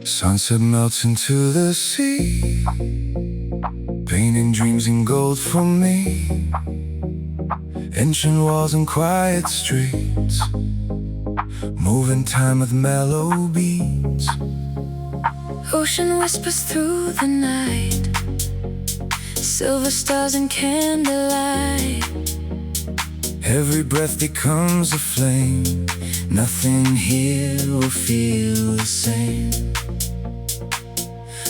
Sunset melts into the sea, painting dreams in gold for me. Ancient walls and quiet streets, moving time with mellow beats. Ocean whispers through the night, silver stars and candlelight. Every breath becomes a flame, nothing here will feel the same.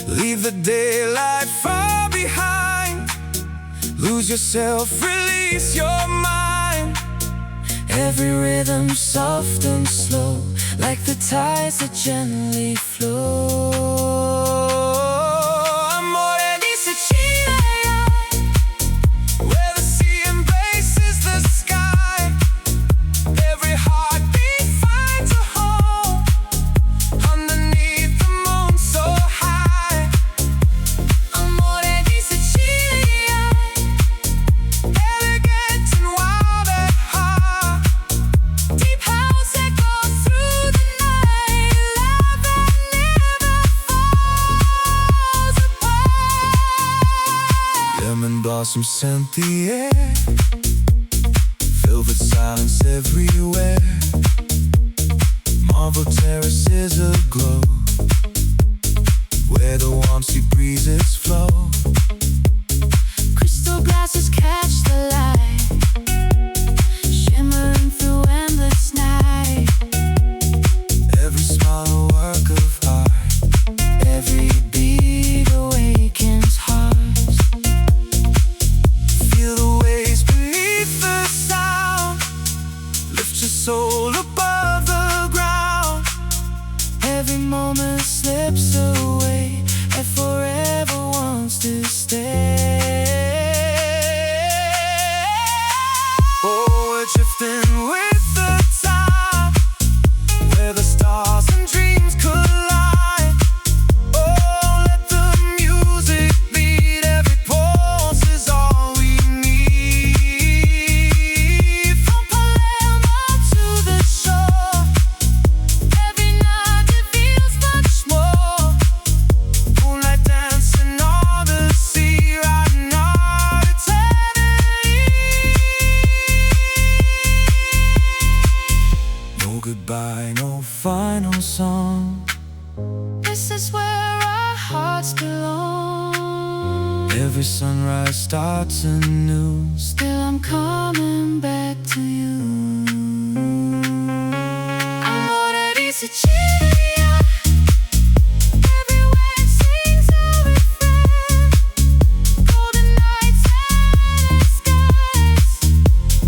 Leave the daylight far behind, lose yourself, release your mind. Every rhythm soft and slow, like the tides that gently flow. Amore di Sicilia, where the sea embraces the sky. Every heartbeat finds a home underneath the moon so high. Amore di Sicilia, elegant and wild at heart. Deep house echoes through the night, love that never falls apart. Lemon blossoms scent the air, velvet silence everywhere. Marble terraces aglow, where the warm sea breezes flow. Crystal glasses catch the light, shimmering through endless night. Every smile a work of art, Every beat awakens hearts. feel the waves beneath the sound. Lift your soul above the ground. Every moment slips away and forever wants to stay. Oh, we're drifting with the tide, where the stars and dreams collide. Oh, let the music beat, every pulse is all we need. From Palermo to the shore, every night it feels much more. Moonlight dancing on the sea, riding our eternity. No goodbye, no final song. This is where our hearts belong. Every sunrise starts anew. Still I'm coming back to you. Amore di Sicilia, every wave sings a refrain. Golden nights and skies,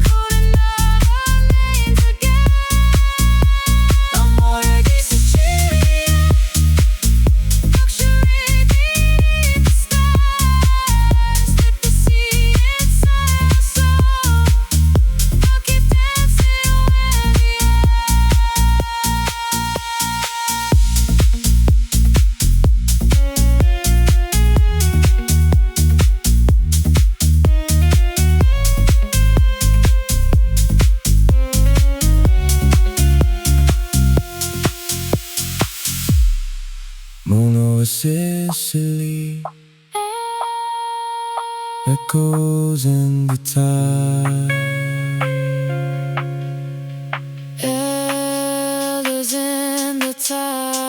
calling out our names again. Amore di Sicilia, luxury beneath the stars. Let the sea inside our soul, I'll keep dancing where we are. Moon over Sicily, echoes in the tide. Elders in the tide.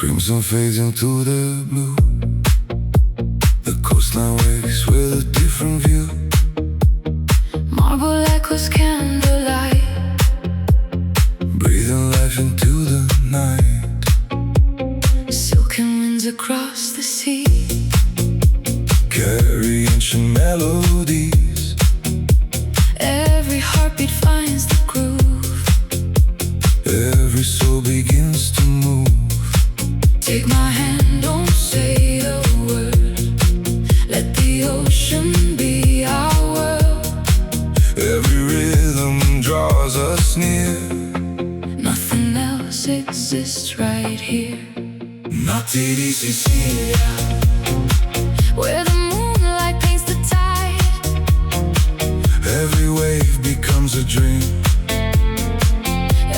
crimson fades into the blue. The coastline wakes with a different view. Marble echoes candlelight, Breathing life into the night. silken winds across the sea. Carry ancient melodies. Every heartbeat finds the groove. Every soul begins to move. Take my hand, don't say a word. Let the ocean be our world. Every rhythm draws us near. Nothing else exists right here. Naughty di Sicilia, Where the moonlight paints the tide. every wave becomes a dream.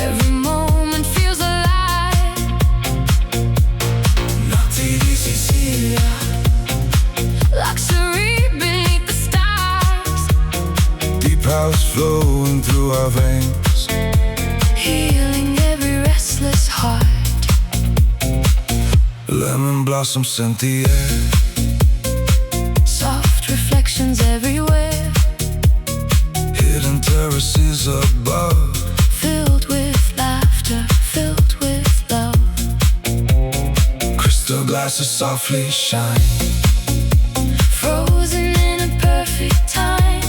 Every moment feels alive. Naughty di Sicilia, Luxury beneath the stars. deep house flowing through our veins. Healing every restless heart. Lemon blossom scent the air. Soft reflections everywhere. Hidden terraces above. Filled with laughter, filled with love. Crystal glasses softly shine. Frozen in a perfect time.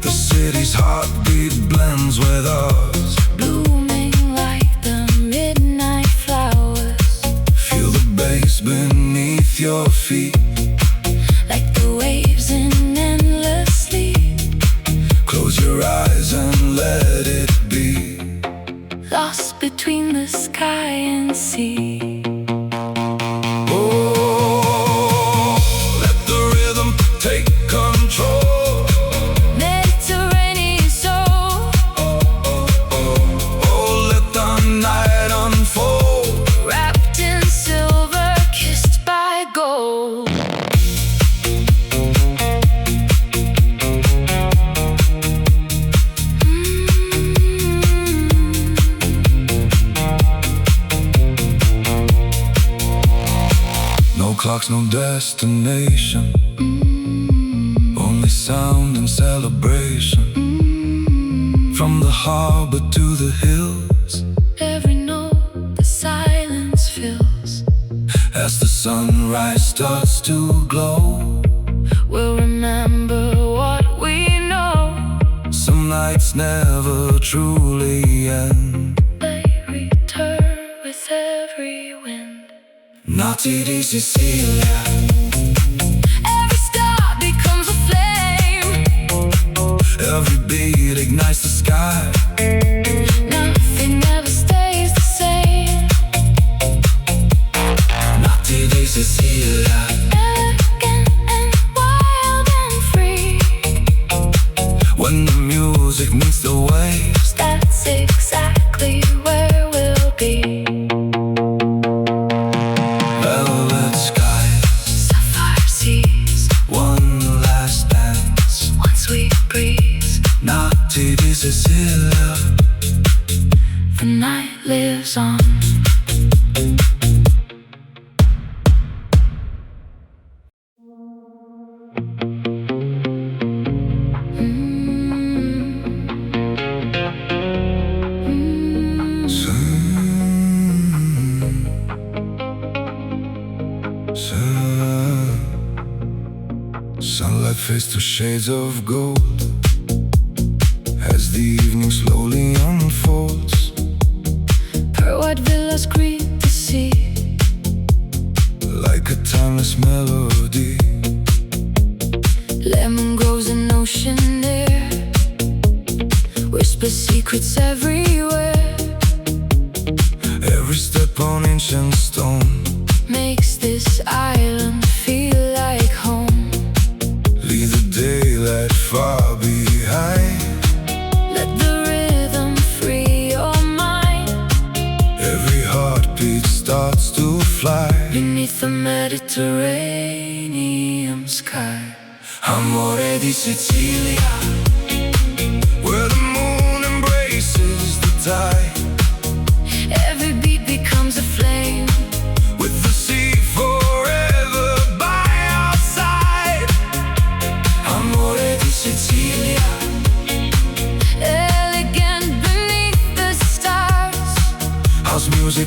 The city's heartbeat blends with ours. Blooming like the midnight flowers. Feel the bass beneath your feet. Like the waves in endless sleep. Close your eyes and let it be. Lost between the sky and sea. Oh, let the rhythm take control. Mediterranean soul. Oh, let the night unfold. Wrapped in silver, kissed by gold. No clocks, no destination. Only sound and celebration. From the harbor to the hills. Every note the silence fills. As the sunrise starts to glow, We'll remember what we know. some nights never truly end. They return with every wind. Naughty di Sicilia, Every star becomes a flame. every beat ignites the sky. Nothing ever stays the same. Naughty di Sicilia, Elegant and wild and free. when the music meets the waves. That's exactly where we'll be. Velvet skies, Sapphire seas, one last dance. one sweet breeze. Naughty di Sicilia, The night lives on. Sunlight fades to shades of gold as the evening slowly unfolds. Pearl white villas greet the sea. Like a timeless melody, Lemon grows in ocean air. Whisper secrets everywhere. every step on ancient stone. Makes this island feel like home. Leave the daylight far behind. Let the rhythm free your mind. Every heartbeat starts to fly Beneath the Mediterranean sky. Amore di Sicilia, where the moon embraces the tide. Every beat becomes a flame.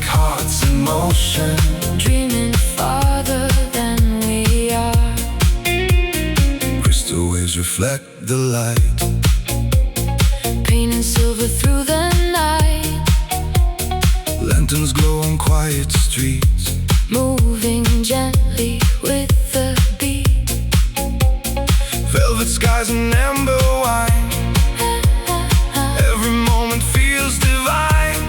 like hearts in motion, dreaming farther than we are. crystal waves reflect the light, Painting silver through the night, lanterns glow on quiet streets, moving gently with the beat. velvet skies and amber wine, every moment feels divine.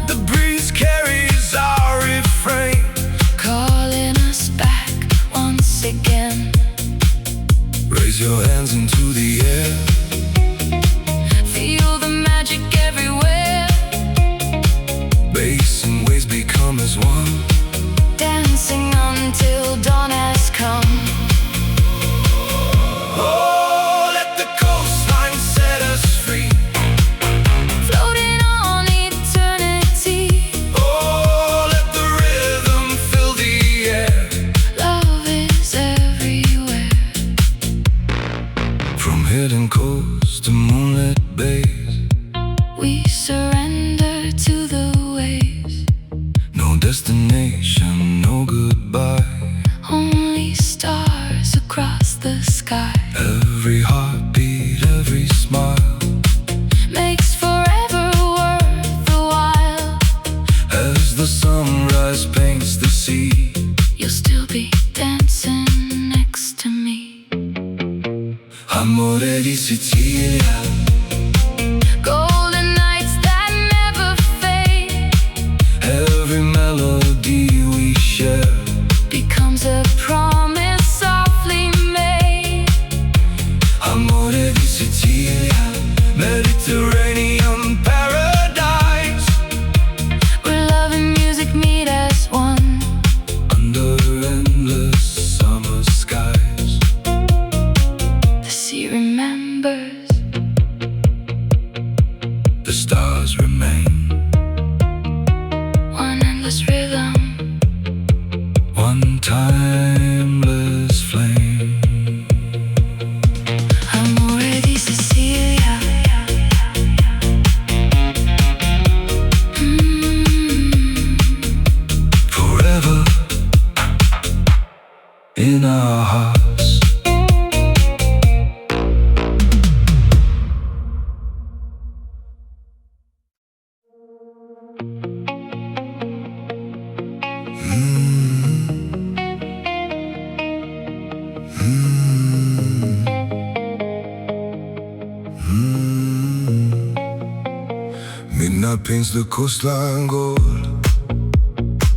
The breeze carries our refrain, Calling us back once again. raise your hands into the air, Feel the magic everywhere, bass and waves become as one, dancing until dawn has come. oh, let the coastline set us free, Floating on eternity, oh, let the rhythm fill the air. love is everywhere. From hidden coasts to moonlit bays, We surrender to the waves, no destination, no goodbye. only stars across the sky. Every heartbeat, every smile, Makes forever worth the while. as the sunrise paints the sea, You'll still be dancing next to me. amore di Sicilia, Golden nights that never fade, every melody we share, becomes a promise softly made. amore di Sicilia, Mediterranean paradise, Where love and music meet as one. under endless summer skies. The sea remembers, The stars remain, one endless rhythm, one timeless flame. amore di Sicilia. Forever in our hearts. Midnight paints the coastline gold,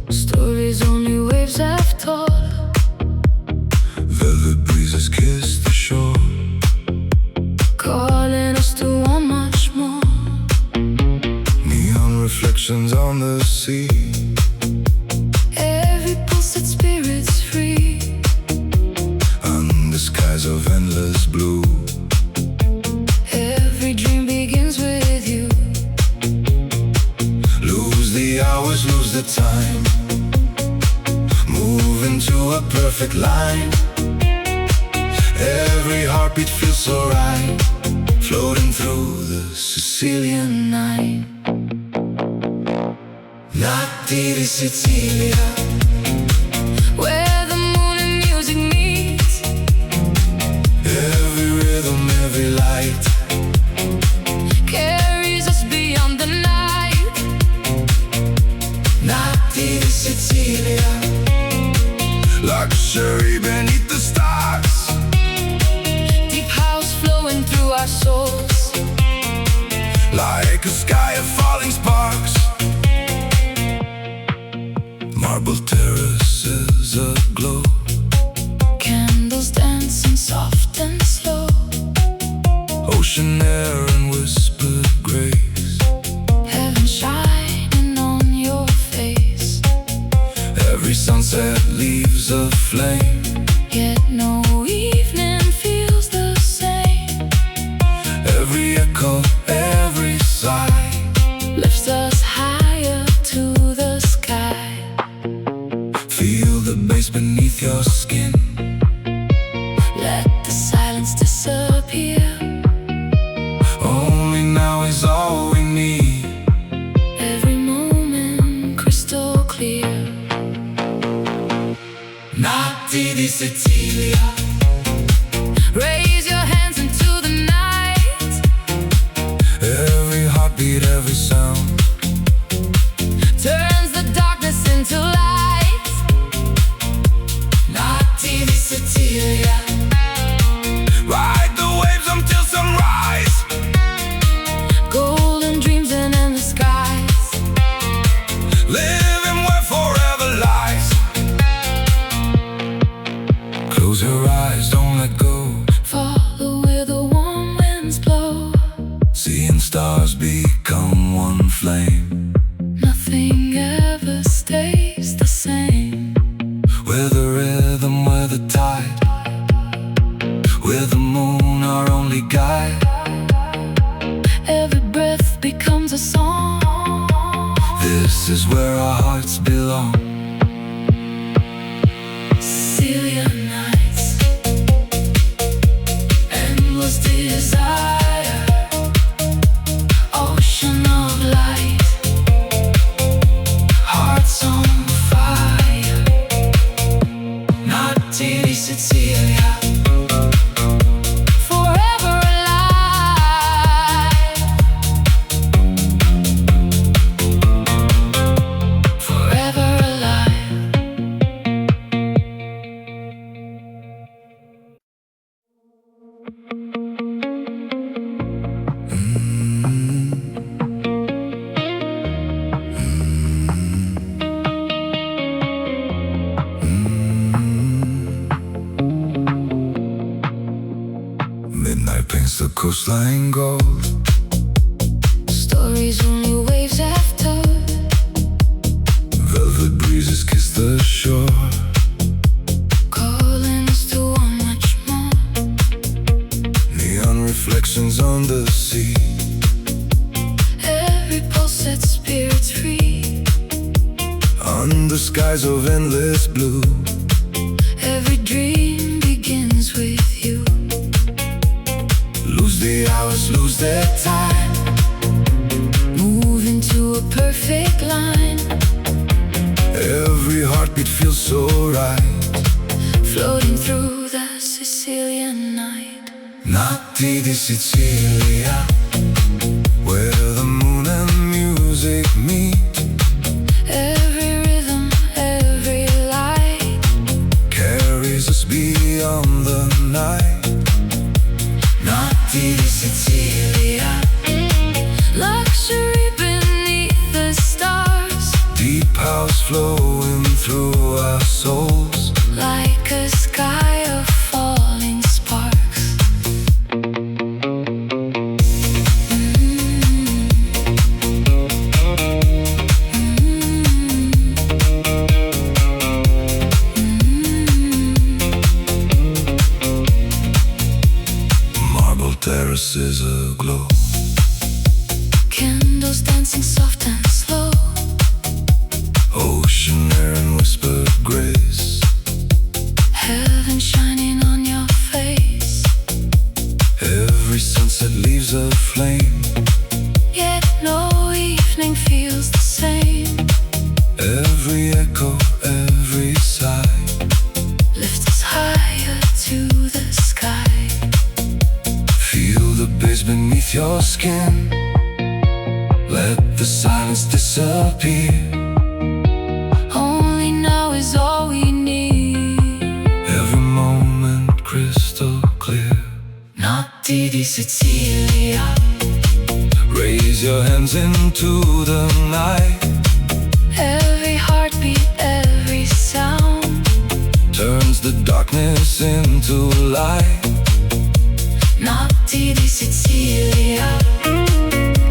Stories only waves have told, velvet breezes kiss the shore, calling us to want much more. neon reflections on the sea, Every pulse set spirits free. and the skies of endless blue. Every dream begins with you. Lose the hours, lose the time, move into a perfect line. Every heartbeat feels so right, floating through the Sicilian night. Natti di Sicilia, Where the moon and music meet, every rhythm, every light, carries us beyond the night. Natti di Sicilia, luxury beneath the stars, Deep house flowing through our souls, like a sky of falling sparks. Marble terraces aglow, candles dancing soft and slow. ocean air and whispered grace, Heaven shining on your face, every sunset leaves a flame, yet no evening feels the same. every echo, every sigh, Lifts us higher to the sky. feel the bass beneath your skin, Let the silence disappear. only now is all we need. Every moment di Sicilia. Raise your hands into the night. Every heartbeat, every sound Turns the darkness into light. Notti di Sicilia. Ride the waves until sunrise. Golden dreams and endless skies. Living where forever lies. Close your eyes, don't let go. Follow where the warm winds blow. Seeing stars become one flame. Nothing ever stays the same. We're the rhythm, we're the tide. We're the moon, our only guide. Every breath becomes a song. This is where our hearts belong. Sicilian nights. Endless desire. Ocean of light. Hearts on fire. Notti di Sicilia. Forever alive. Forever alive. Midnight paints the coastline gold. Stories only waves have told. Velvet breezes kiss the shore. Calling us to want much more. Neon reflections on the sea. Every pulse sets spirits free. Under skies of endless blue. Every dream begins with you. Lose the hours, lose their time. Move into a perfect line. Every heartbeat feels so right. Floating through the Sicilian night. Notti di Sicilia, where the moon and music meet. Every rhythm, every light. Carries us beyond the night. Notti di Sicilia. Luxury beneath the stars. Deep house flowing through our souls. Like a sky of falling sparks. Marble terraces aglow. Candles dancing soft and slow. Ocean air and whispered grace. Heaven shining on your face. Every sunset leaves a flame. Yet no evening feels the same. Every echo, every sigh. Lift us higher to the sky. Feel the bass beneath your skin. Let the silence disappear. Only now is all we need. Every moment crystal clear. Notti di Sicilia. Raise your hands into the night. Every heartbeat, every sound. Turns the darkness into light. Notti di Sicilia.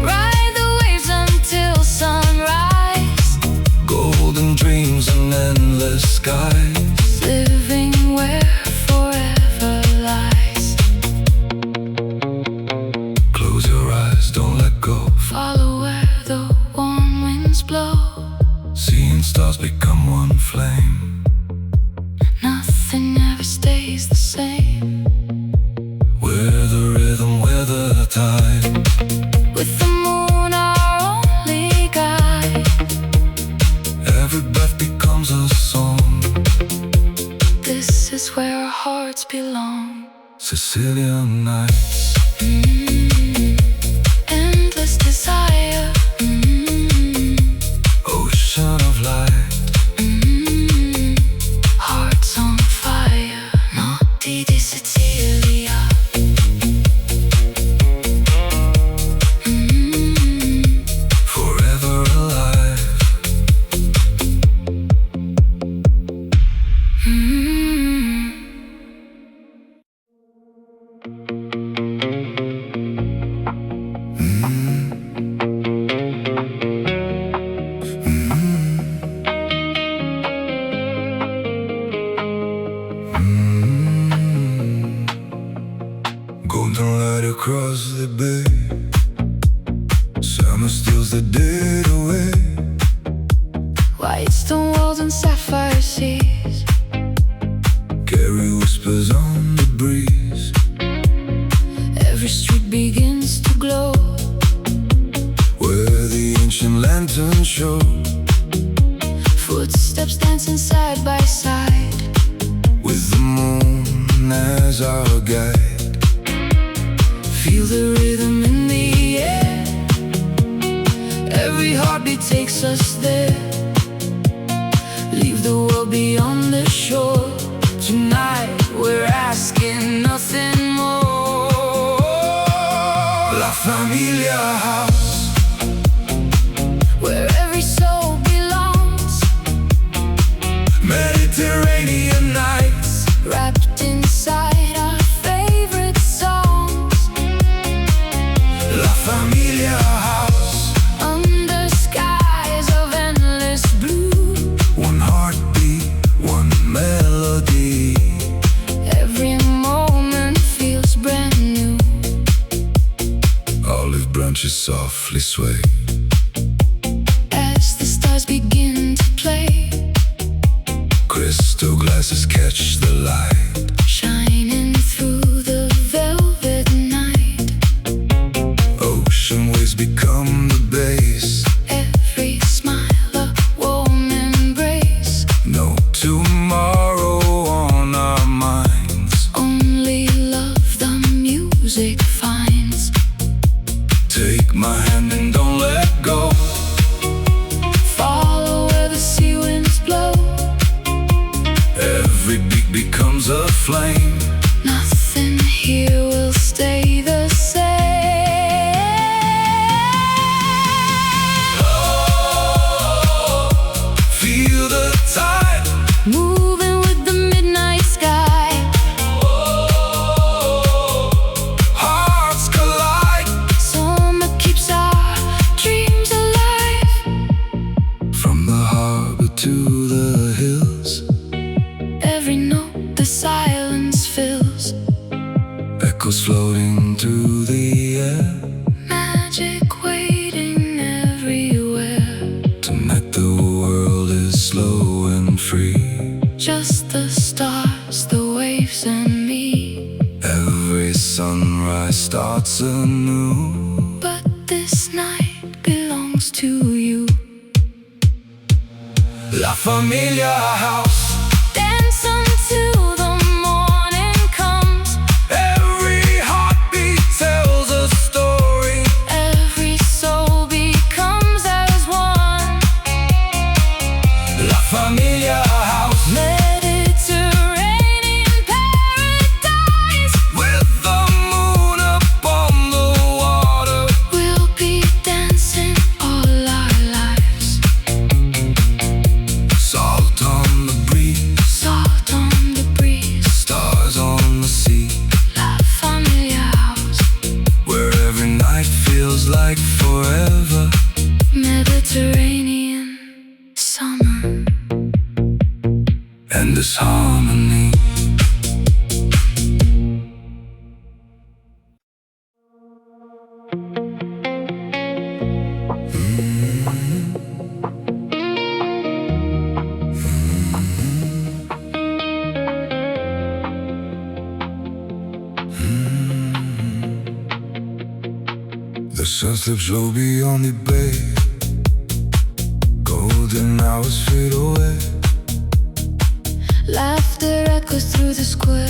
Ride the waves until sunrise. Golden dreams and endless skies. Living where forever lies. Close your eyes, don't let go. Follow where the warm winds blow. Seeing stars become one flame. Nothing ever stays the same. We're the rhythm, we're the tide. With the moon our only guide. This is hearts belong. Sicilian nights, Endless desire, ocean of light. hearts on fire. Notti di Sicilia. Forever alive. Golden light across the bay. Summer steals the dead away. White stone walls and sapphire seas. Carry whispers on the breeze. Every street begins to glow. Where the ancient lanterns show. Footsteps dancing side by side. With the moon as our guide. Feel the rhythm in the air. Every heartbeat takes us there. Leave the world beyond the shore. Tonight we're asking nothing more. La Familia House, Where every soul belongs. Mediterranean nights. Wrapped inside our favorite songs. La Familia House, Under skies of endless blue. one heartbeat, one melody. Every moment feels brand new. Olive branches softly sway. As the stars begin to play. Crystal glasses catch the light. Shining through the velvet night. Ocean waves become the base. Every smile a warm embrace. No tomorrow on our minds. Only love the music finds. Take my hand and don't let go. Follow where the sea winds blow. Every beat becomes a flame. Nothing here will stay the same. Feel the tide. Moving with the midnight sky. Hearts collide. Summer keeps our dreams alive. From the harbor to the hills. Every note the silence fills. Echoes floating through the air. Magic waiting everywhere. Tonight the world is slow and free. Just the stars, the waves, and me. Every sunrise starts anew. But this night belongs to you. La Familia House, Dance until the morning comes. every heartbeat tells a story. Every soul becomes as one. La Familia House, Mediterranean paradise. with the moon upon the water. We'll be dancing all our lives. Salt on the breeze, Salt on the breeze. stars on the sea. La Familia House. Where every night feels like forever. Mediterranean summer. And this harmony. The sun slips low beyond the bay. Golden hours fade away. Laughter echoes through the square.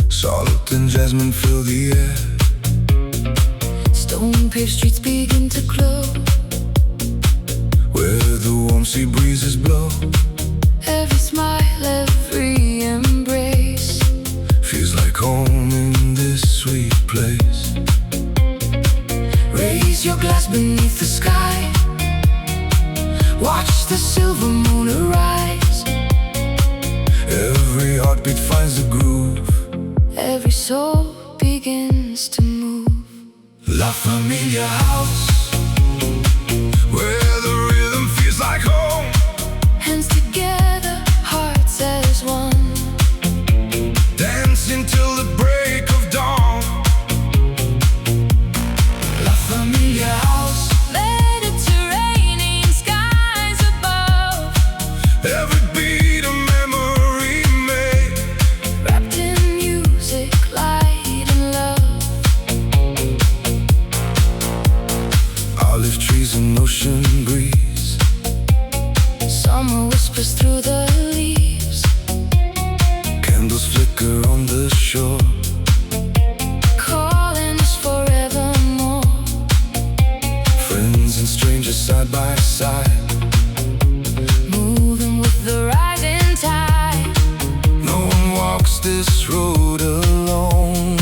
Charlotte and jasmine fill the air. Stone-paved streets begin to glow, where the warm sea breezes blow. every smile, every embrace Feels like home in this sweet place. Raise your glass beneath the sky, watch the silver moon arise. Every heartbeat finds a groove, Every soul begins to move. La Familia House, where the rhythm feels like home. Hands together, hearts as one. Dancing till the break of dawn. La Familia House, Mediterranean skies above, every beat a memory made. wrapped in music, light and love. Olive trees and ocean breeze, Summer whispers through the leaves, candles flicker on the shore. calling us forevermore. Friends and strangers side by side, Moving with the rising tide. no one walks this road alone.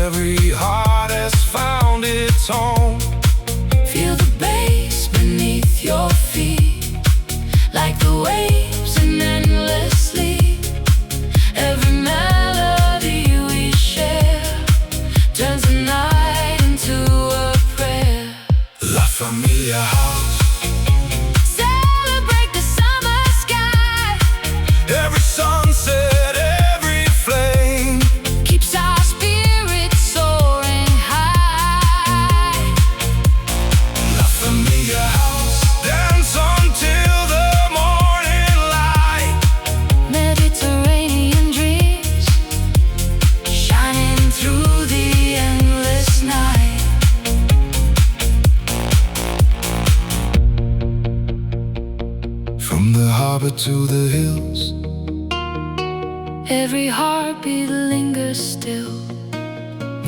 Every heart has found its home. Feel the bass beneath your feet, like the waves in endlessly. Every melody we share turns the night into a prayer. La Familia House, Celebrate the summer sky, every sunset, every flame. keeps our spirits soaring high. La Familia House, dance until the morning light. Mediterranean dreams shining through the endless night. From the harbor to the hills, Every heartbeat lingers still,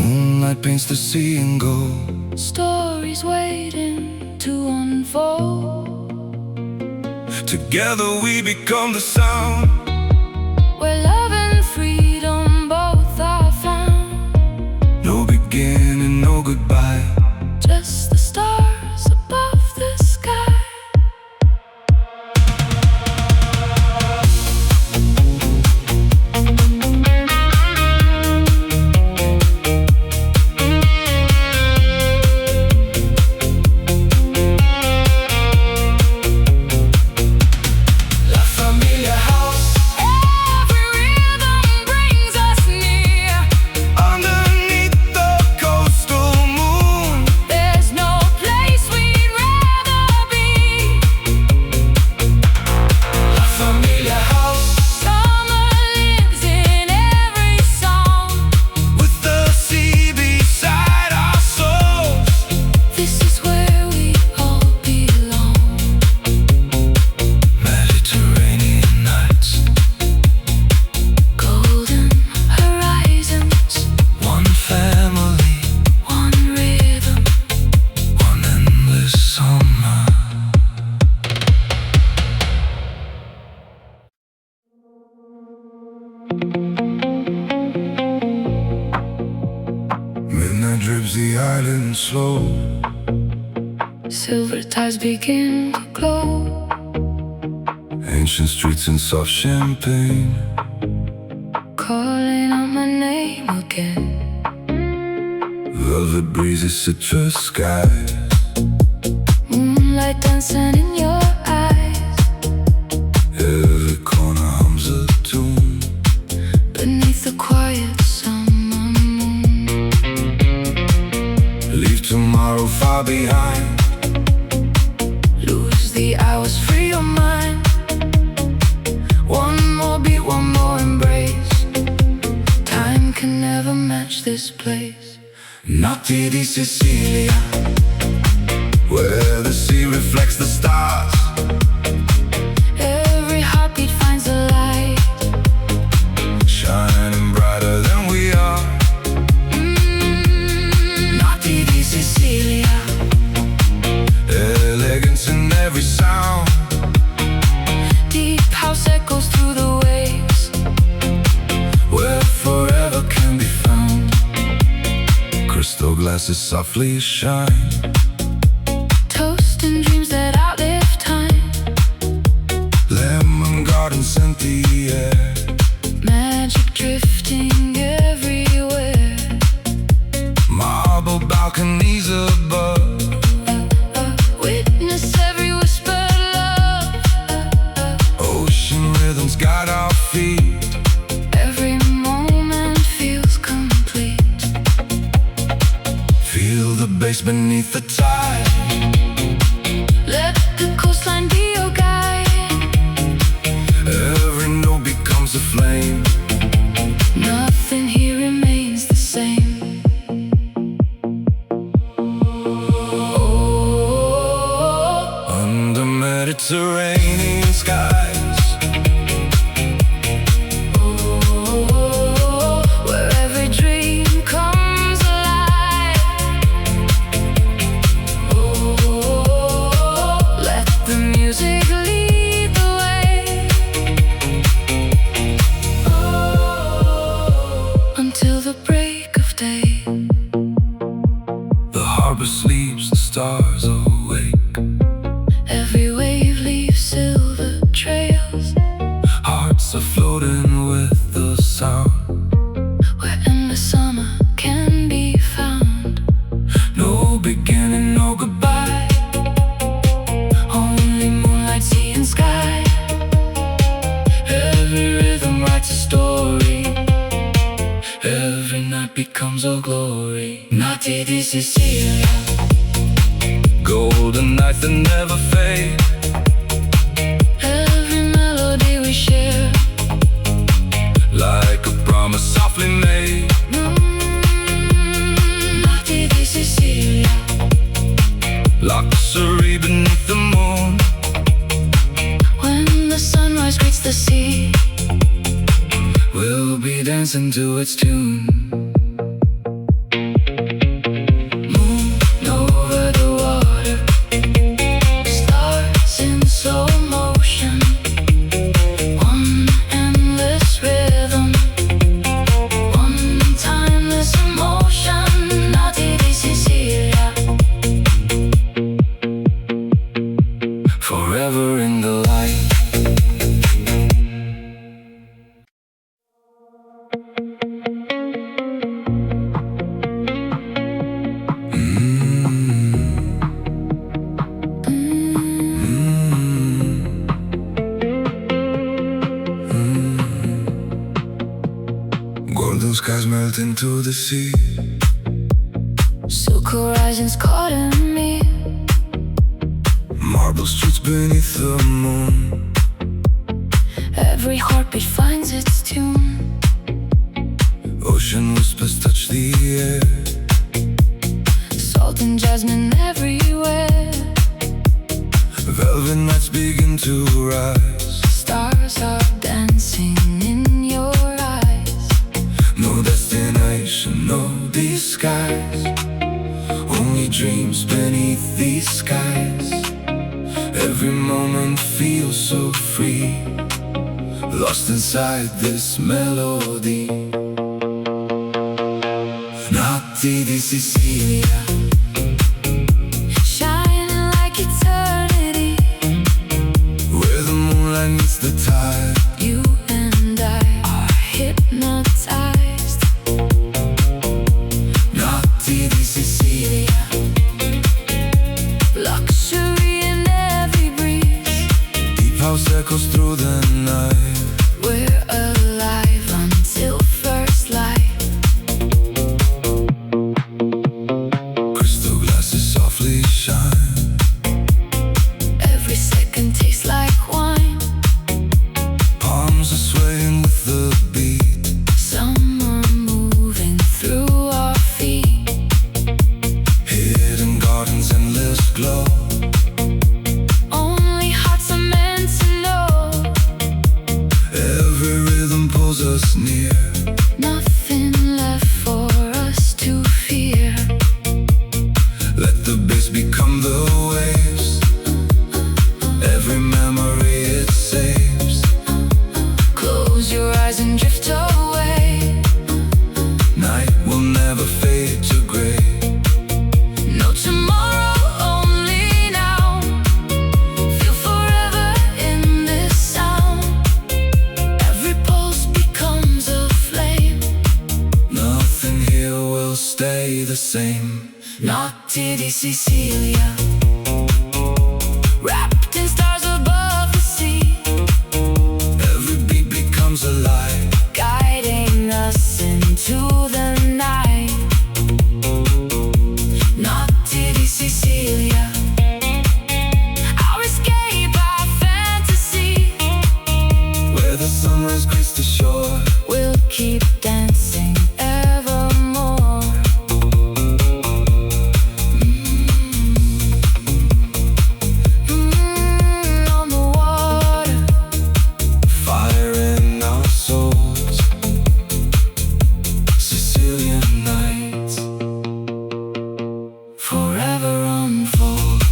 moonlight paints the sea in gold. stories waiting to unfold. Together we become the sound, Where love and freedom both are found. no beginning, no goodbye. Just the stars above the sky. La Familia House, Every rhythm brings us near. underneath the coastal moon. There's no place we'd rather be. La Familia House, Summer lives in every song. with the sea beside our souls. This is where we all belong. Mediterranean nights, Golden horizons, one family, one rhythm. one endless summer. Midnight drips the island slow, Silver tides begin to glow. ancient streets and soft champagne. Calling out my name again. Velvet breezes, citrus skies, Moonlight dancing in your eyes. every corner hums a tune. Beneath the quiet summer moon. Leave tomorrow far behind, Lose the hours, free your mind. One more beat, one more embrace. Time can never match this place. Notte di Sicilia, where the sea reflects the stars. Every heartbeat finds a light. glasses softly shine. Toast and dreams that outlive time. Lemon garden scent the air. Magic drifting everywhere. Marble balconies above. Witness every whispered love. Ocean rhythms guide our feet. Every moment feels complete. Feel the bass beneath the tide. Let the coastline be your guide. Every note becomes a flame. Nothing here remains the same. Oh, Under Mediterranean skies. oh, where every dream comes alive. Oh, let the music lead the way. Oh, until the break of day. The harbor sleeps, the stars awake. Every wave leaves silver trails. Hearts are floating with the sound. Where endless summer can be found. No beginning, no goodbye. Only moonlight, sea and sky. Every rhythm writes a story. Every night becomes a glory. Nati di Sicilia. Golden nights that never fade. Every melody we share. Like a promise softly made. Nati di Sicilia. Luxury beneath the moon. When the sunrise greets the sea, We'll be dancing to its tune. moon over the water. Stars in slow motion. One endless rhythm. One timeless emotion. Nati di Sicilia. Forever in the light. Golden skies melt into the sea. Silk horizons caught in me. Marble streets beneath the moon. Every heartbeat finds its tune. Ocean whispers touch the air. Salt and jasmine everywhere. Velvet nights begin to rise. Stars are dancing in your eyes. No destination, no disguise. Only dreams beneath these skies. Every moment feels so free. Lost inside this melody. Nati di Sicilia. Shining like eternity. Where the moonlight meets the tide. You and I are hypnotized. Nati di Sicilia. Luxury in every breeze. Deep house echoes through the night. We're alive until first light. Crystal glasses softly shine. Every second tastes like wine. Palms are swaying with the beat. Summer moving through our feet. Hidden gardens, endless glow. Only hearts are meant to know. Every rhythm pulls us near. Nothing left for us to fear. Let the bass become the waves. Every memory it saves. Close your eyes and drift away. Night will never fade to gray. same. Notte di Sicilia, wrapped in stars above the sea. Every beat becomes alive, guiding us into the night. Notte di Sicilia, our escape, our fantasy. Where the sunrise greets the shore, we'll keep dancing evermore. On the water, fire in our souls. Sicilian nights, forever unfold.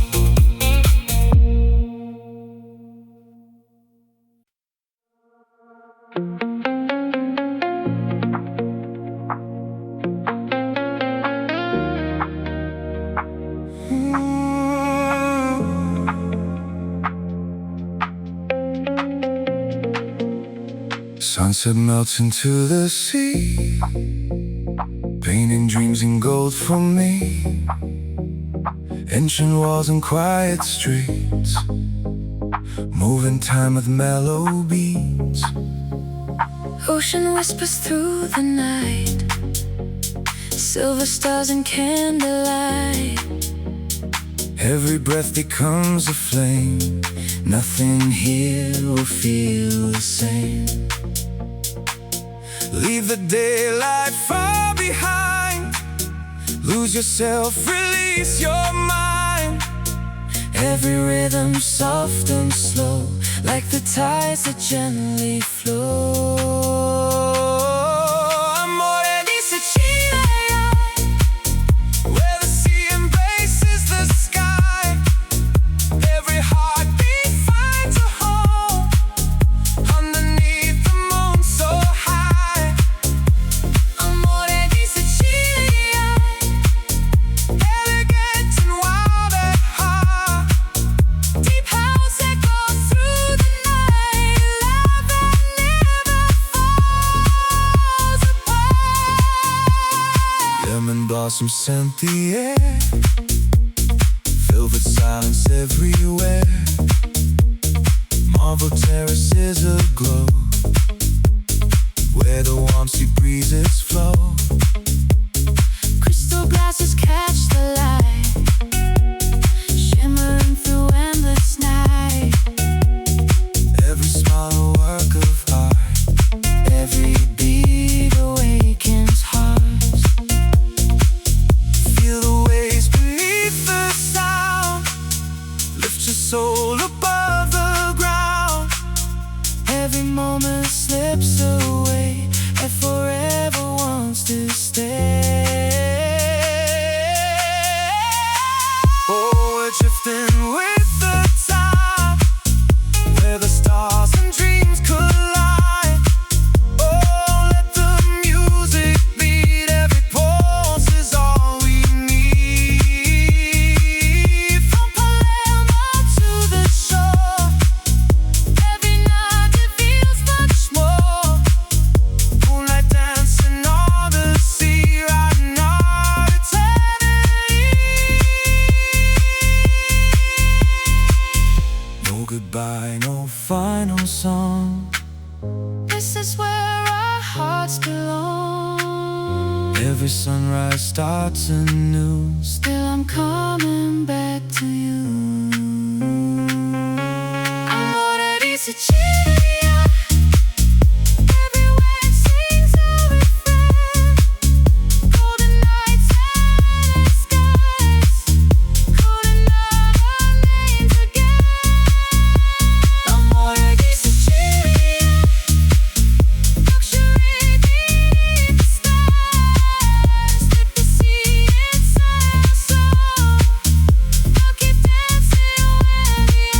Sunset melts into the sea, painting dreams in gold for me. Ancient walls and quiet streets, moving time with mellow beats. Ocean whispers through the night, silver stars and candlelight. Every breath becomes a flame, nothing here will feel the same. Leave the daylight far behind, lose yourself, release your mind. Every rhythm soft and slow, like the tides that gently flow. Amore di Sicilia, where the sea embraces the sky. Every heartbeat finds a home underneath the moon so high. Amore di Sicilia, elegant and wild at heart. Deep house echoes through the night, love that never falls apart. Lemon blossoms scent the air, filled with silence everywhere. Marble terraces aglow, where the warm sea breezes flow. Crystal glasses catch the light, shimmering through endless night. Every smile a work of art, every beat awakens hearts. Feel the waves beneath the sound, lift your soul above the ground. Every moment slips away and forever wants to stay. Oh, we're drifting with the tide, where the stars and dreams collide. Oh, let the music beat, every pulse is all we need. From Palermo to the shore, every night reveals much more. Moonlight dancing on the sea, riding our eternity. No goodbye, no final song. This is where our hearts belong. Every sunrise starts anew, still I'm coming back to you. Amore di Sicilia, every wave sings a refrain. Golden nights and skies, calling out our names again. Amore di Sicilia, luxury beneath the stars. Let the sea inside our soul, we'll keep dancing where the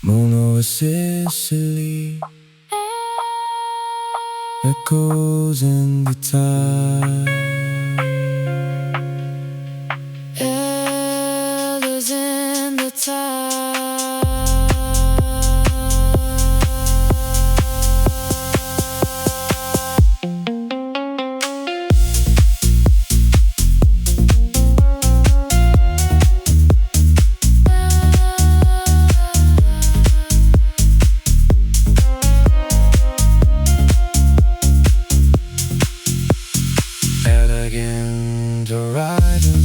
moon over Sicily. echoes in the tide. Elders in the tide. Elegant horizon,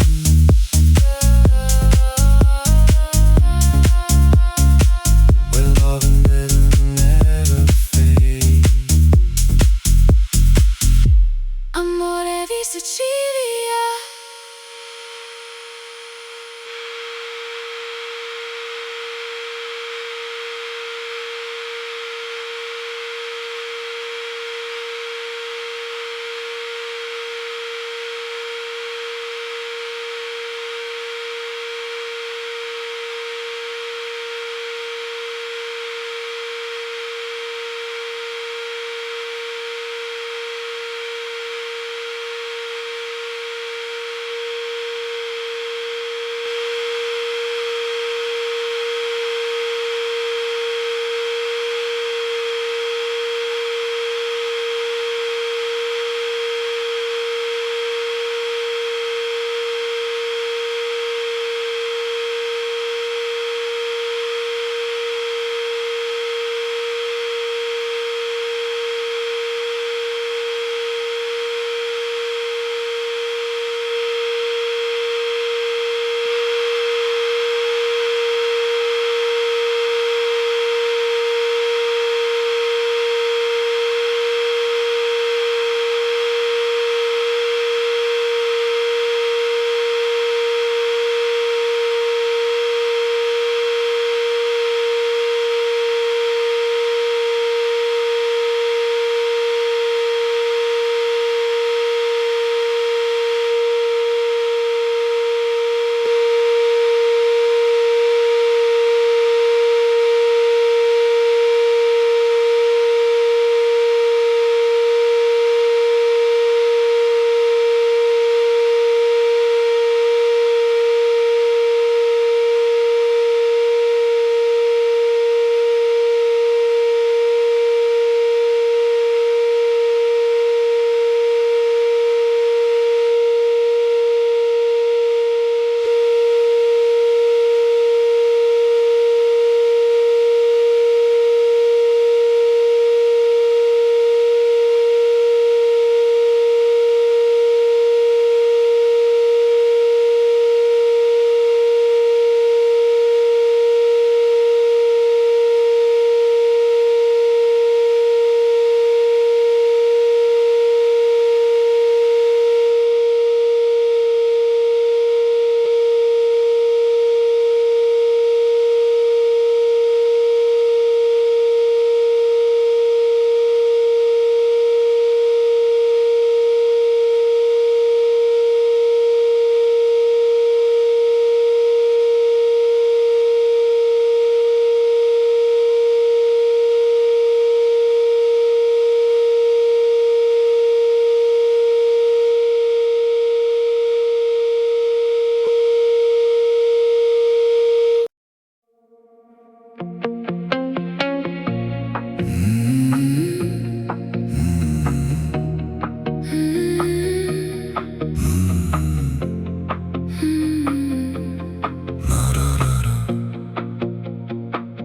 where love and rhythm never fade. Amore di Sicilia.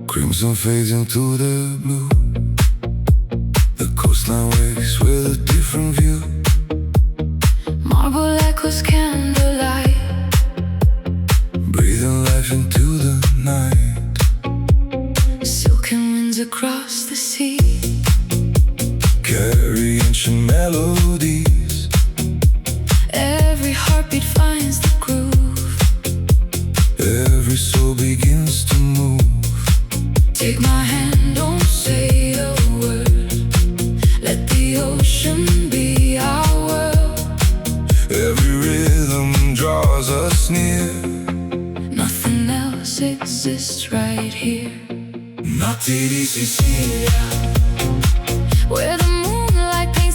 Crimson fades into the blue. The coastline wakes with a different view. Marble echoes candlelight. Breathing life into the night. Silken winds across the sea. Carry ancient melodies. Every heartbeat finds the groove. Every soul begins to move. Take my hand, don't say a word. Let the ocean be our world. Every rhythm draws us near. Nothing else exists right here. Notti di Sicilia, Where the moonlight paints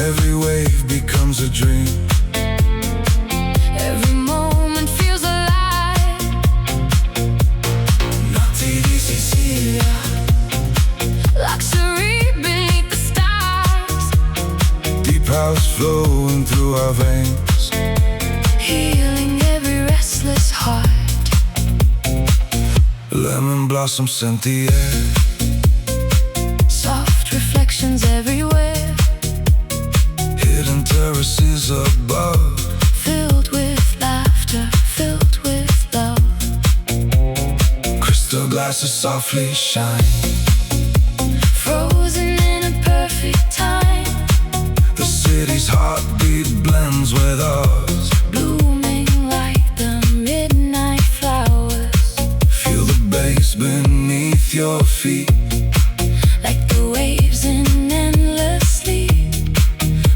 Every wave becomes a dream. Every moment feels alive. Notte di Sicilia. Luxury beneath the stars. Deep house flowing through our veins. Healing every restless heart. Lemon blossom scent the air. Soft reflections everywhere. Hidden terraces above. Filled with laughter, filled with love. Crystal glasses softly shine. Frozen in a perfect time. The city's heartbeat blends with ours. Blooming like the midnight flowers. Feel the bass beneath your feet. Like the waves in endless sleep.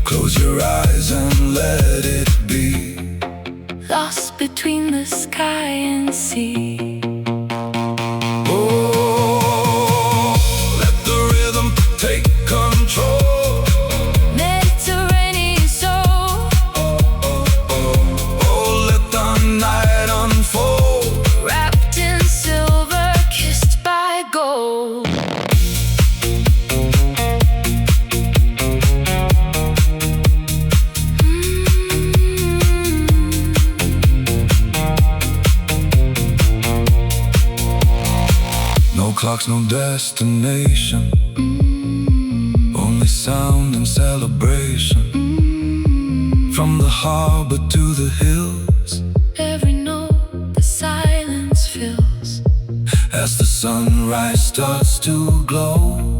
Close your eyes and let it be. Lost between the sky and sea. Oh, let the rhythm take control. Mediterranean soul. Oh, let the night unfold. Wrapped in silver, kissed by gold. No clocks, no destination. Only sound and celebration. From the harbor to the hills. Every note the silence fills. As the sunrise starts to glow.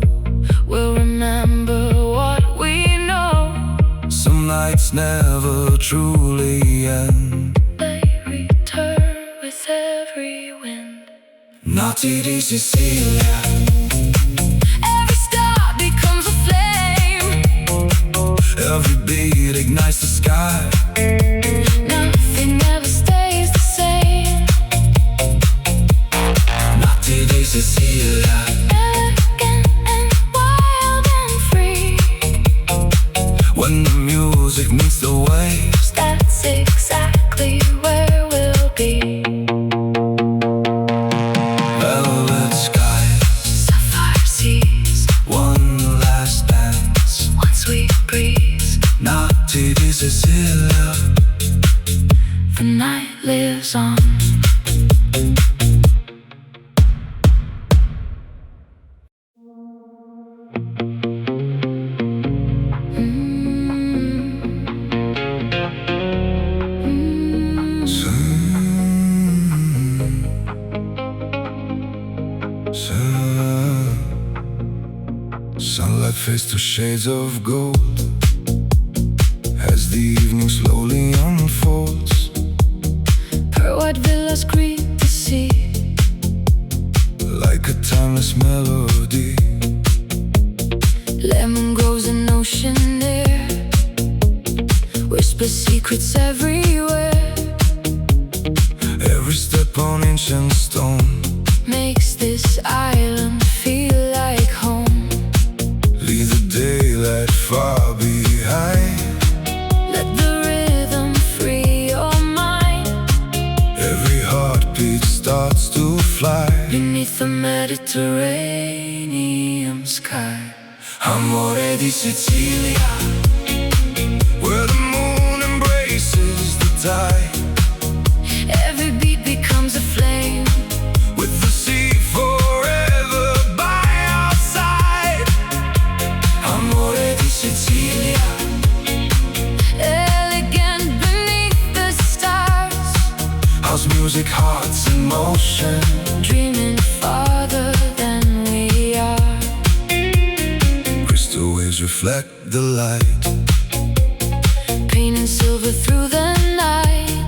We'll remember what we know. Some nights never truly end. They return with every wind. Notte di Sicilia. Every star becomes a flame. Every beat ignites the sky. Nothing ever stays the same. Notte di Sicilia. Elegant and wild and free. When the music meets the waves. That's exactly where we'll be. Velvet skies. Sapphire seas. One last dance. One sweet breeze. Notte di Sicilia. The night lives on. Sunlight fades to shades of gold as the evening slowly unfolds. Her white villas greet the sea. Like a timeless melody. Lemon grows in ocean air. Whisper secrets everywhere. Every step on ancient stone Makes this island feel like home. leave the daylight far behind. Let the rhythm free your mind. Every heartbeat starts to fly Beneath the Mediterranean sky. Amore di Sicilia, where the moon embraces the tide. Every beat becomes a flame. With the sea forever by our side. Amore di Sicilia. Elegant beneath the stars. House music, hearts in motion. Dreaming farther than we are. Crystal waves reflect the light. Painting silver through the night.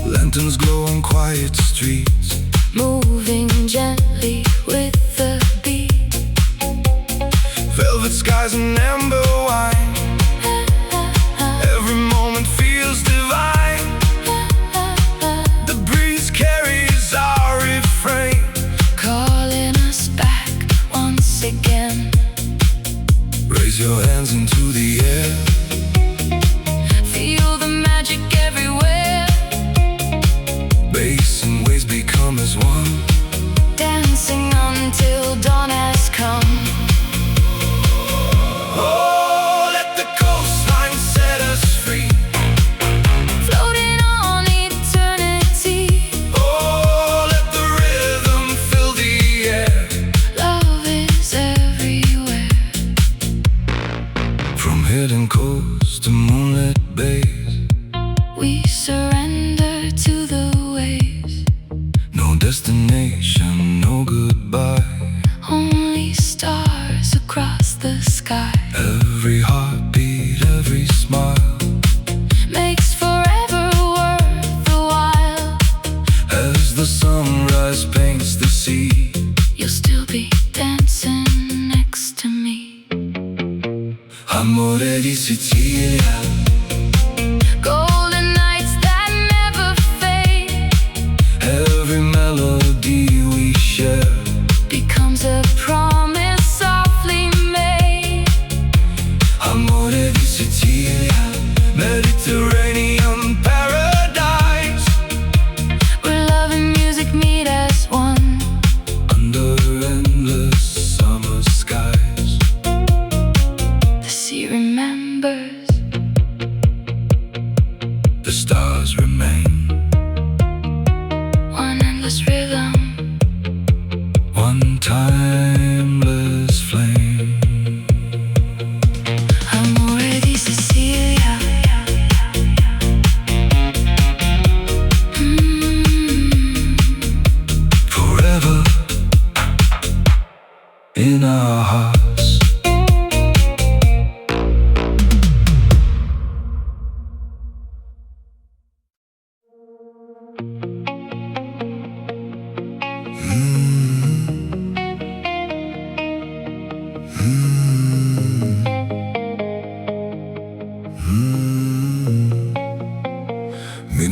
Lanterns glow on quiet streets. Moving gently with the beat. Velvet skies and amber wine. Every moment feels divine. The breeze carries our refrain. Calling us back once again. Raise your hands into the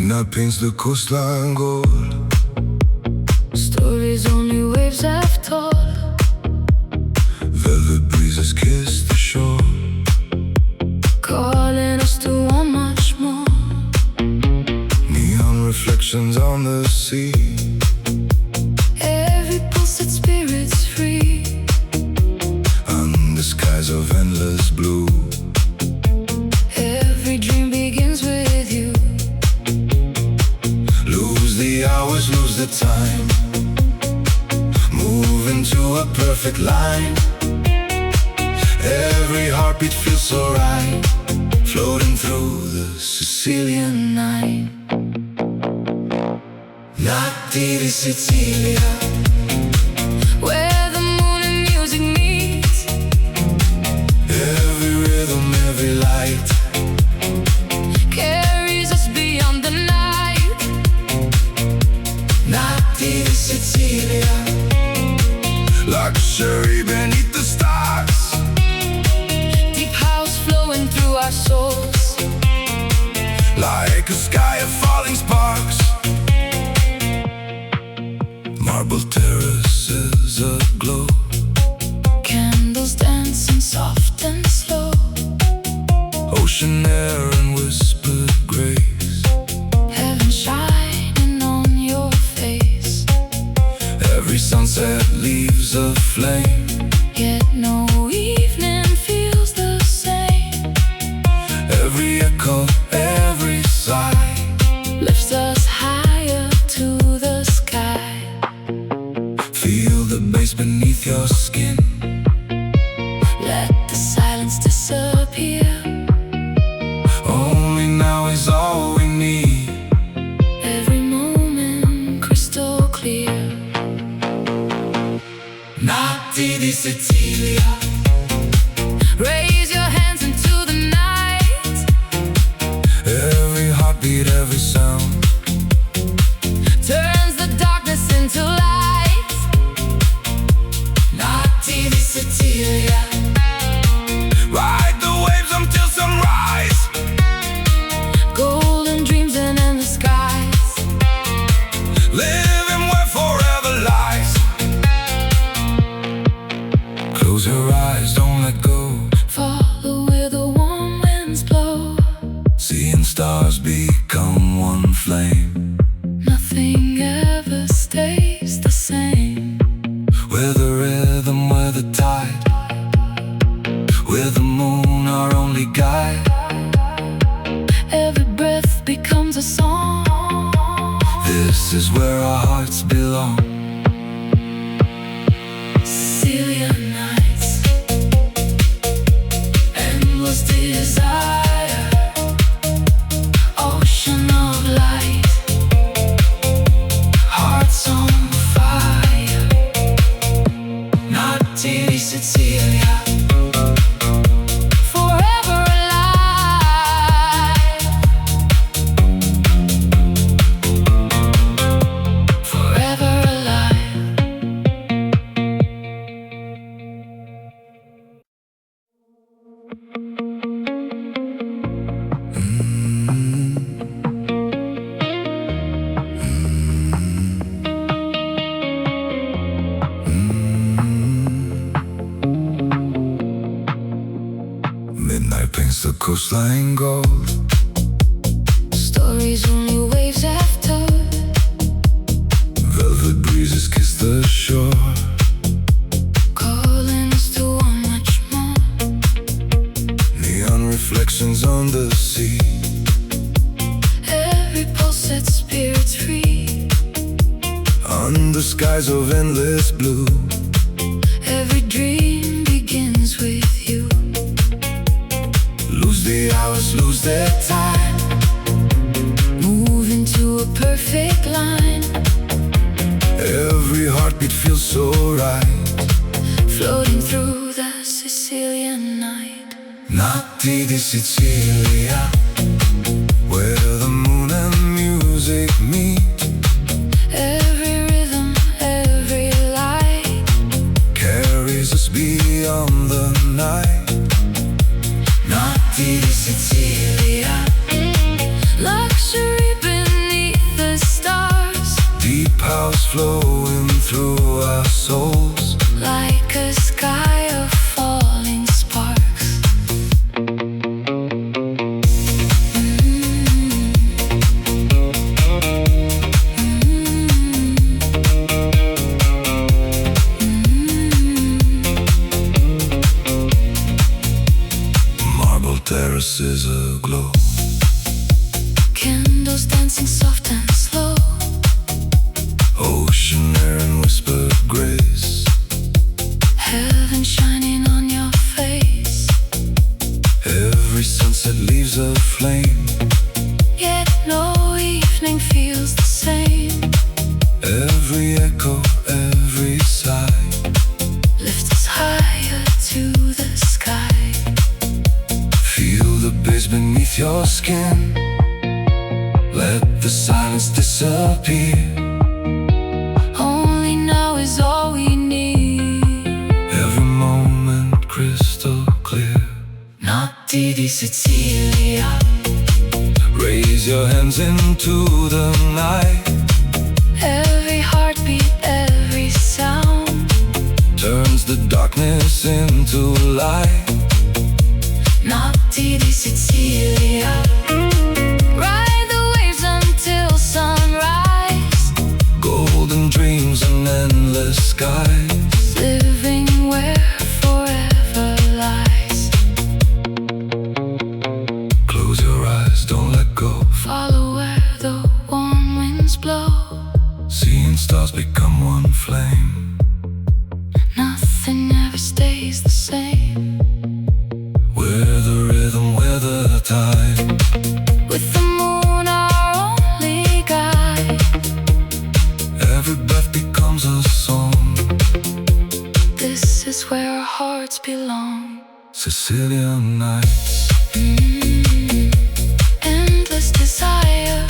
Midnight paints the coastline gold. Stories only waves have told. Velvet breezes kiss the shore, Calling us to want much more. neon reflections on the sea. Every pulse sets spirits free. Under skies of endless blue, Every dream begins with you. lose the hours, lose the time, move into a perfect line. Every heartbeat feels so right, floating through the Sicilian night. Notti di Sicilia, Where the moon and music meet. every rhythm, every light, Carries us beyond the night. Notti di Sicilia, luxury beneath the stars, Deep house flowing through our souls. like a sky of falling sparks. Marble terraces aglow, Candles dancing soft and slow. ocean air and whispered grace. Heaven shining on your face. Every sunset leaves a flame, Yet no evening feels the same. every echo, every sigh, Lifts us higher to the sky. feel the bass beneath your skin. Let the silence disappear. Only now is all we need. Every moment crystal clear. Notti di Sicilia, Raise your hands into the night. every heartbeat, every sound, Turns the darkness into light. Notti di Sicilia, ride the waves until sunrise, Golden dreams and endless skies. living where forever lies. Close your eyes, don't let go, Follow where the warm winds blow. seeing stars become one flame. Nothing ever stays the same. We're the rhythm, we're the tide, we're the moon, our only guide. Every breath becomes a song. This is where our hearts belong. Sicilian nights, endless desire, ocean of light, Hearts on fire, Notti di Sicilia, forever alive, forever alive. midnight paints the coastline gold. Stories only waves have told. Velvet breezes kiss the shore, Calling us to want much more. neon reflections on the sea. Every pulse sets spirits free. Under skies of endless blue, Every dream begins with you. lose the hours, lose their time, Move into a perfect line. every heartbeat feels so right. Floating through the Sicilian night. Notti di Sicilia, where the moon and music meet. Every rhythm, every light, Carries us beyond the night. Notti di Sicilia, luxury beneath flowing through our souls. like a sky of falling sparks. Marble terraces aglow. Candles dancing soft and slow. Ocean air and whispered grace. Heaven shining on your face. Every sunset leaves a flame. Yet no evening feels the same. Every echo, every sigh. Lift us higher to the sky. Feel the bass beneath your skin. Let the silence disappear. Only now is all we need. Every moment crystal clear. Notte di Sicilia. Raise your hands into the night. Every heartbeat, every sound Turns the darkness into light. Notte di Sicilia. Ride the waves until sunrise. Golden dreams and endless skies. Living where forever lies. Close your eyes, don't let go. Follow where the warm winds blow. Seeing stars become one flame. Nothing ever stays the same. We're the rhythm, we're the tide. With the moon our only guide. Every breath becomes a song. This is where our hearts belong. Sicilian nights. Endless desire.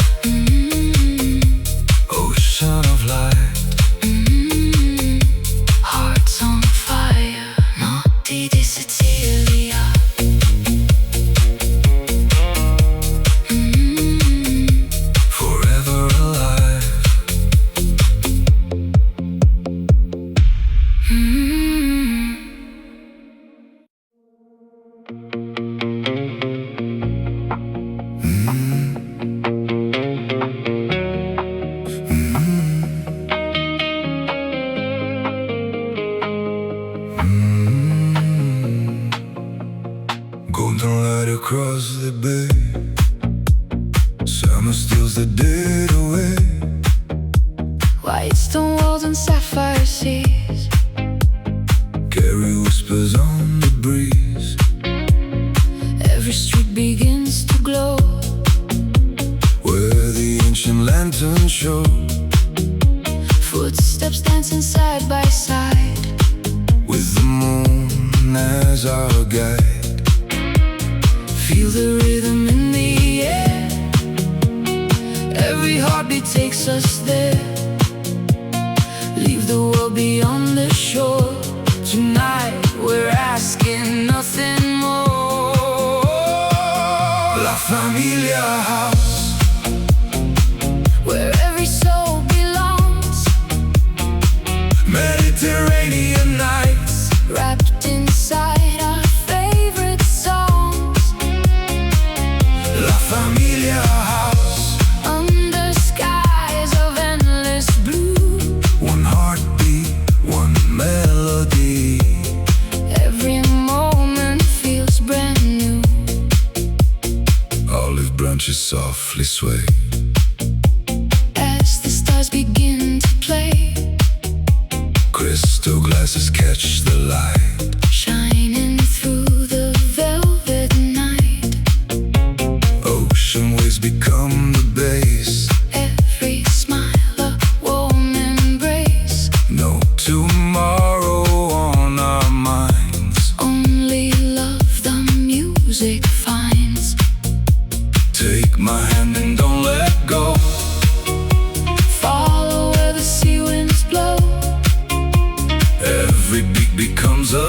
Ocean of light. Hearts on fire. Notte di Sicilia. Forever alive. Golden light across the bay. Summer steals the dead away. White stone walls and sapphire seas. Carry whispers on the breeze. Every street begins to glow. Where the ancient lanterns show. Footsteps dancing side by side. With the moon as our guide. Feel the rhythm in the air. Every heartbeat takes us there. Leave the world beyond the shore. Tonight we're asking nothing more. La Familia House. Where every soul belongs. Mediterranean nights. Wrapped inside our favorite songs. La Familia House. Under skies of endless blue. One heartbeat, one melody. Every moment feels brand new. Olive branches softly sway. As the stars begin to play. Crystal glasses catch the light. Shining through the velvet night. Ocean waves become the bass. Every smile a warm embrace. No tomorrow on our minds. Only love the music finds. Take my hand and don't let go. Follow where the sea winds blow. Every beat becomes a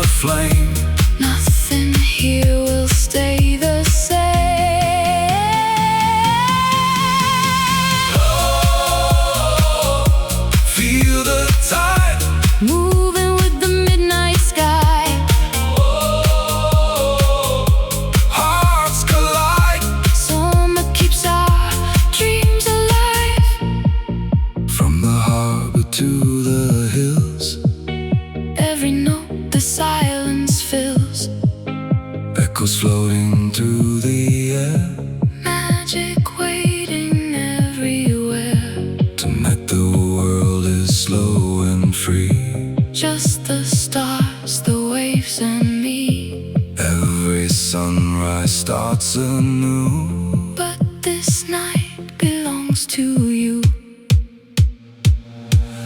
to the hills. Every note the silence fills, Echoes floating through the air, magic waiting everywhere. Tonight the world is slow and free. Just the stars, the waves and me. Every sunrise starts anew. But this night belongs to you.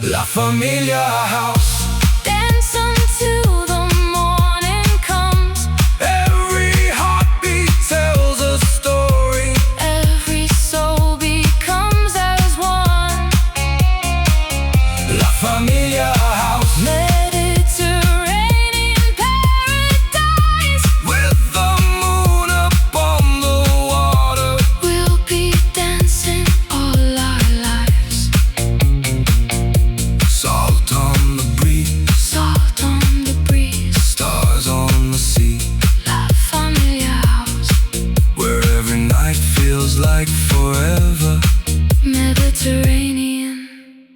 La Familia House. Dance until the morning comes. Every heartbeat tells a story. Every soul becomes as one. La Familia House. Mediterranean paradise. With the moon upon the water, We'll be dancing all our lives. salt on the breeze, Salt on the breeze. stars on the sea, La Familia House. where every night feels like forever. Mediterranean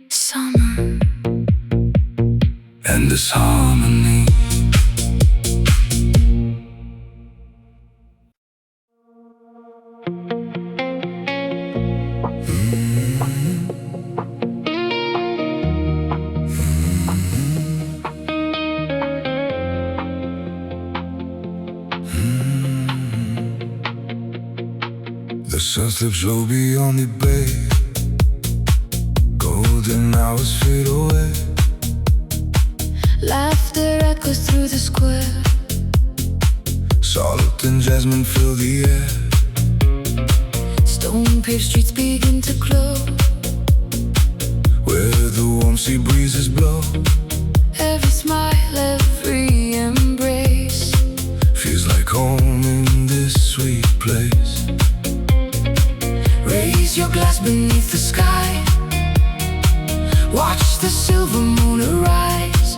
summer. And this harmony. The sun slips low beyond the bay. Golden hours fade away. Laughter echoes through the square. Salt and jasmine fill the air. Stone-paved streets begin to glow. Where the warm sea breezes blow. Every smile, every embrace. Feels like home in this sweet place. Raise your glass beneath the sky. Watch the silver moon arise.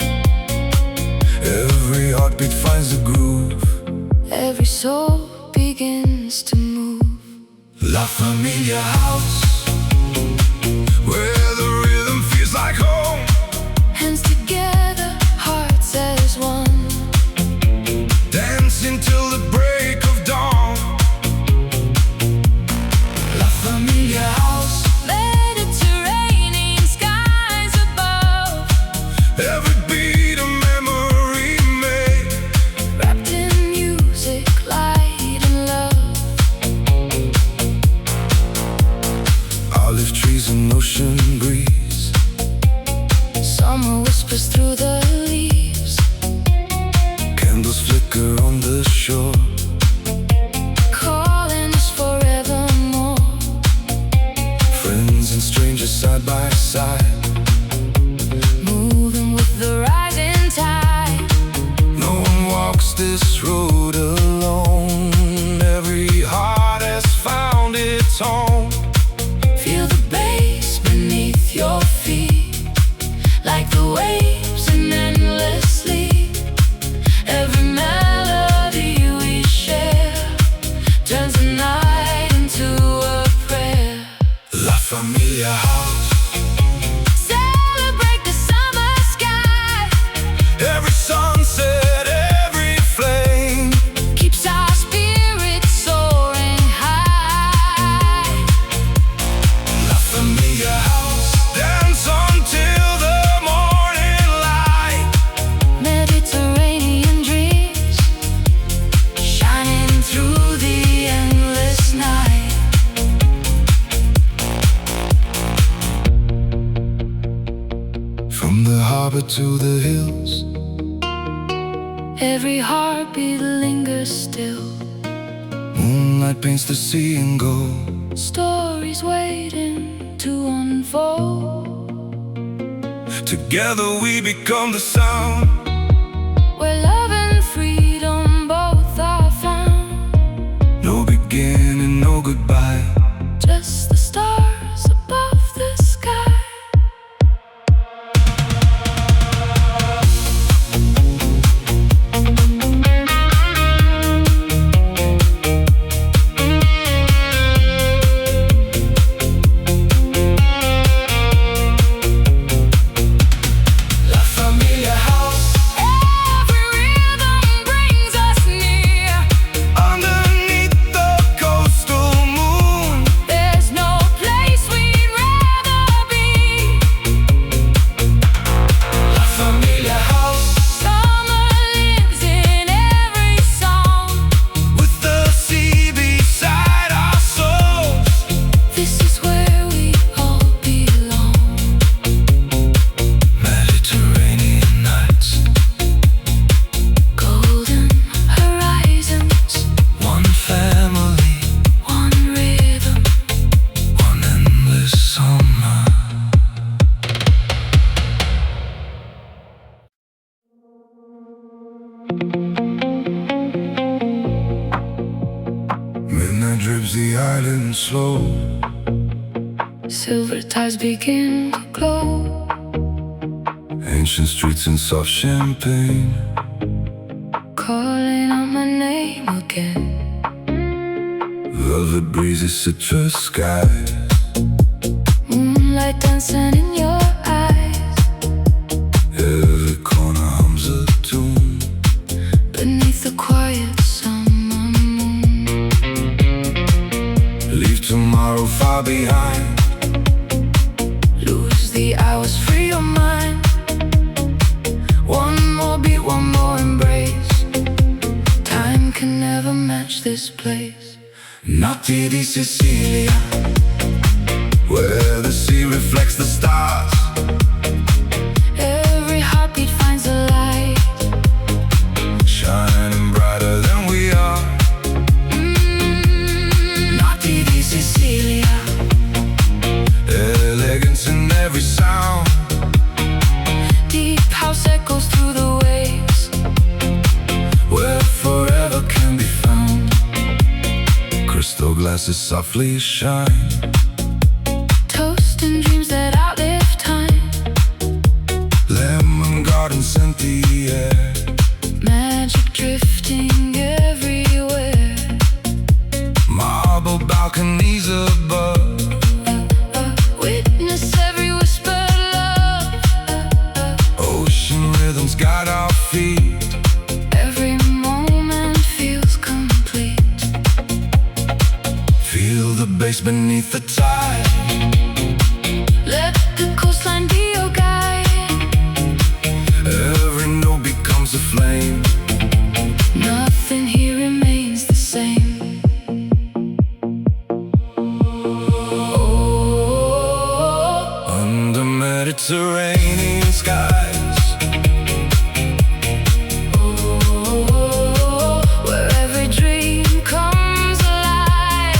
Every heartbeat finds a groove. Every soul begins to move. La Familia House, where the rhythm feels like home. Hands together, hearts as one. Dancing till the break of dawn. La Familia House. Mediterranean skies above. Every beat a memory made. Wrapped in music, light and love. Olive trees and ocean breeze. Summer whispers through the leaves. Candles flicker on the shore. Calling us forevermore. Friends and strangers side by side. Moving with the rising tide. No one walks this road alone. Every heart has found its home. Feel the bass beneath your feet. Like the waves and endlessly. Every melody we share turns the night into a prayer. La Familia House. Celebrate the summer sky. Every sunset, every flame. Keeps our spirits soaring high. La Familia House. Dance until the morning light. Mediterranean dreams shining through the endless night. From the harbor to the hills. Every heartbeat lingers still. Moonlight paints the sea in gold. Stories waiting to unfold. Together we become the sound. Where love and freedom both are found. No beginning, no goodbye. Just the stars above the sky. slow. Silver tides begin to glow. Ancient streets and soft champagne, Calling out my name again. velvet breezes, citrus skies, Moonlight dancing in your eyes. every corner hums a tune. Beneath the quiet summer moon. Leave tomorrow far behind. Lose the hours, free your mind. One more beat, one more embrace. Time can never match this place. Notte di Sicilia, where the sea reflects the stars. Every heartbeat finds a light. Shining brighter than we are. Notte di Sicilia. Elegance in every sound. Deep house echoes through the waves. Where forever can be found. Crystal glasses softly shine. Toast and dreams that outlive time. Lemon garden scent the air. Magic drifting everywhere. Marble balconies above. Witness every whispered love. Ocean rhythms guide our feet. Every moment feels complete. Feel the bass beneath the tide. Let the coastline be your guide. Every note becomes a flame. Nothing here remains the same. Oh, Under Mediterranean skies, oh, where every dream comes alive.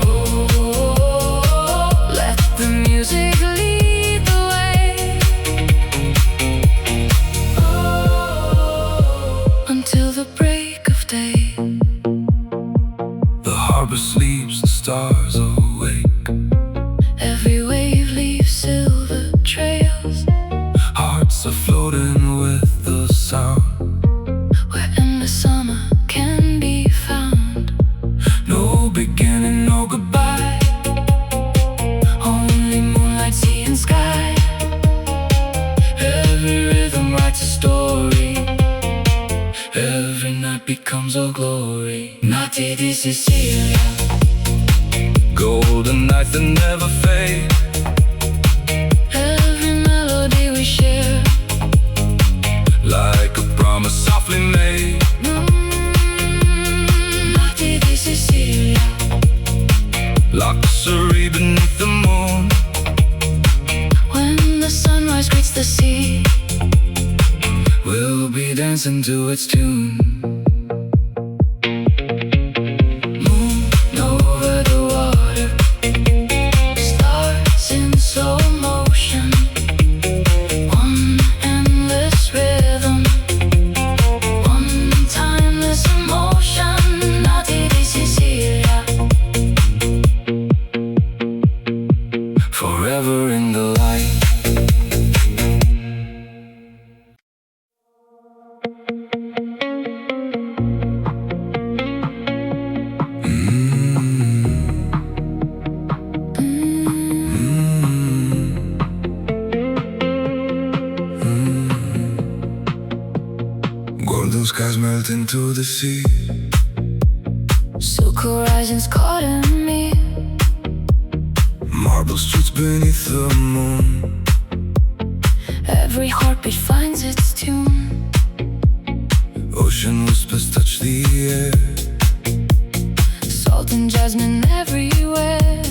Oh, let the music lead the way. Oh, until the break of day. the harbor sleeps, the stars awake. Every wave leaves silver trails. Hearts are floating with the sound. Where endless summer can be found. No beginning, no goodbye. Only moonlight, sea and sky. Every rhythm writes a story. Every night becomes a glory. Notte di Sicilia. Golden nights that never fade. Every melody we share. Like a promise softly made. Notte di Sicilia. Luxury beneath the moon. When the sunrise greets the sea. We'll be dancing to its tune. Moon over the water. Stars in slow motion. One endless rhythm. One timeless emotion. Notte di Sicilia. Forever in the light. Golden skies melt into the sea. Silk horizons caught in me. Marble streets beneath the moon. Every heartbeat finds its tune. Ocean whispers touch the air. Salt and jasmine everywhere.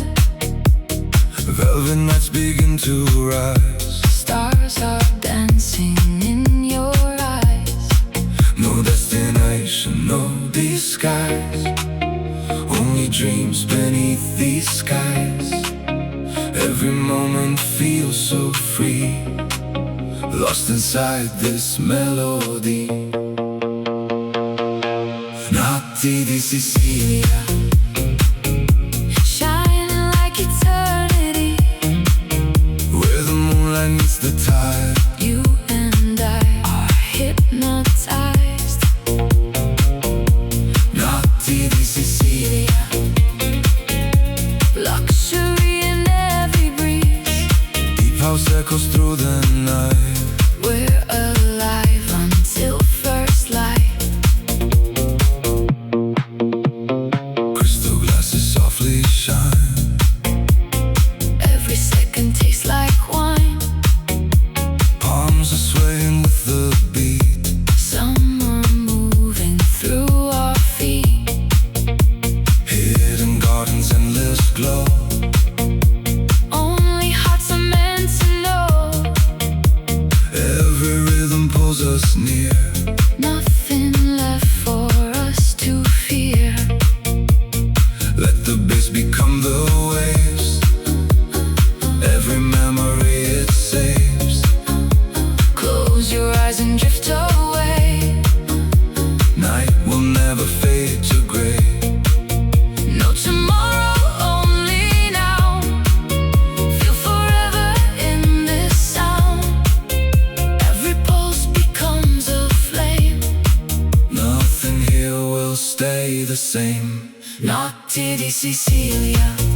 Velvet nights begin to rise. Stars are dancing in your eyes. No destination, no disguise. Only dreams beneath these skies. Every moment feels so free. Lost inside this melody. Notte di Sicilia. echoes through the night. We're alive until first light. Crystal glasses softly shine. Every second tastes like wine. Palms are swaying with the beat. Summer moving through our feet. Hidden gardens, endless glow. Only hearts are meant to know. Every rhythm pulls us near. Nothing left for us to fear. Let the bass become the waves. Every memory it saves. Close your eyes and drift away. Night will never fade to gray. No tomorrow, only now. Feel forever in this sound. Every pulse becomes a flame. Nothing here will stay the same. Notte di Sicilia.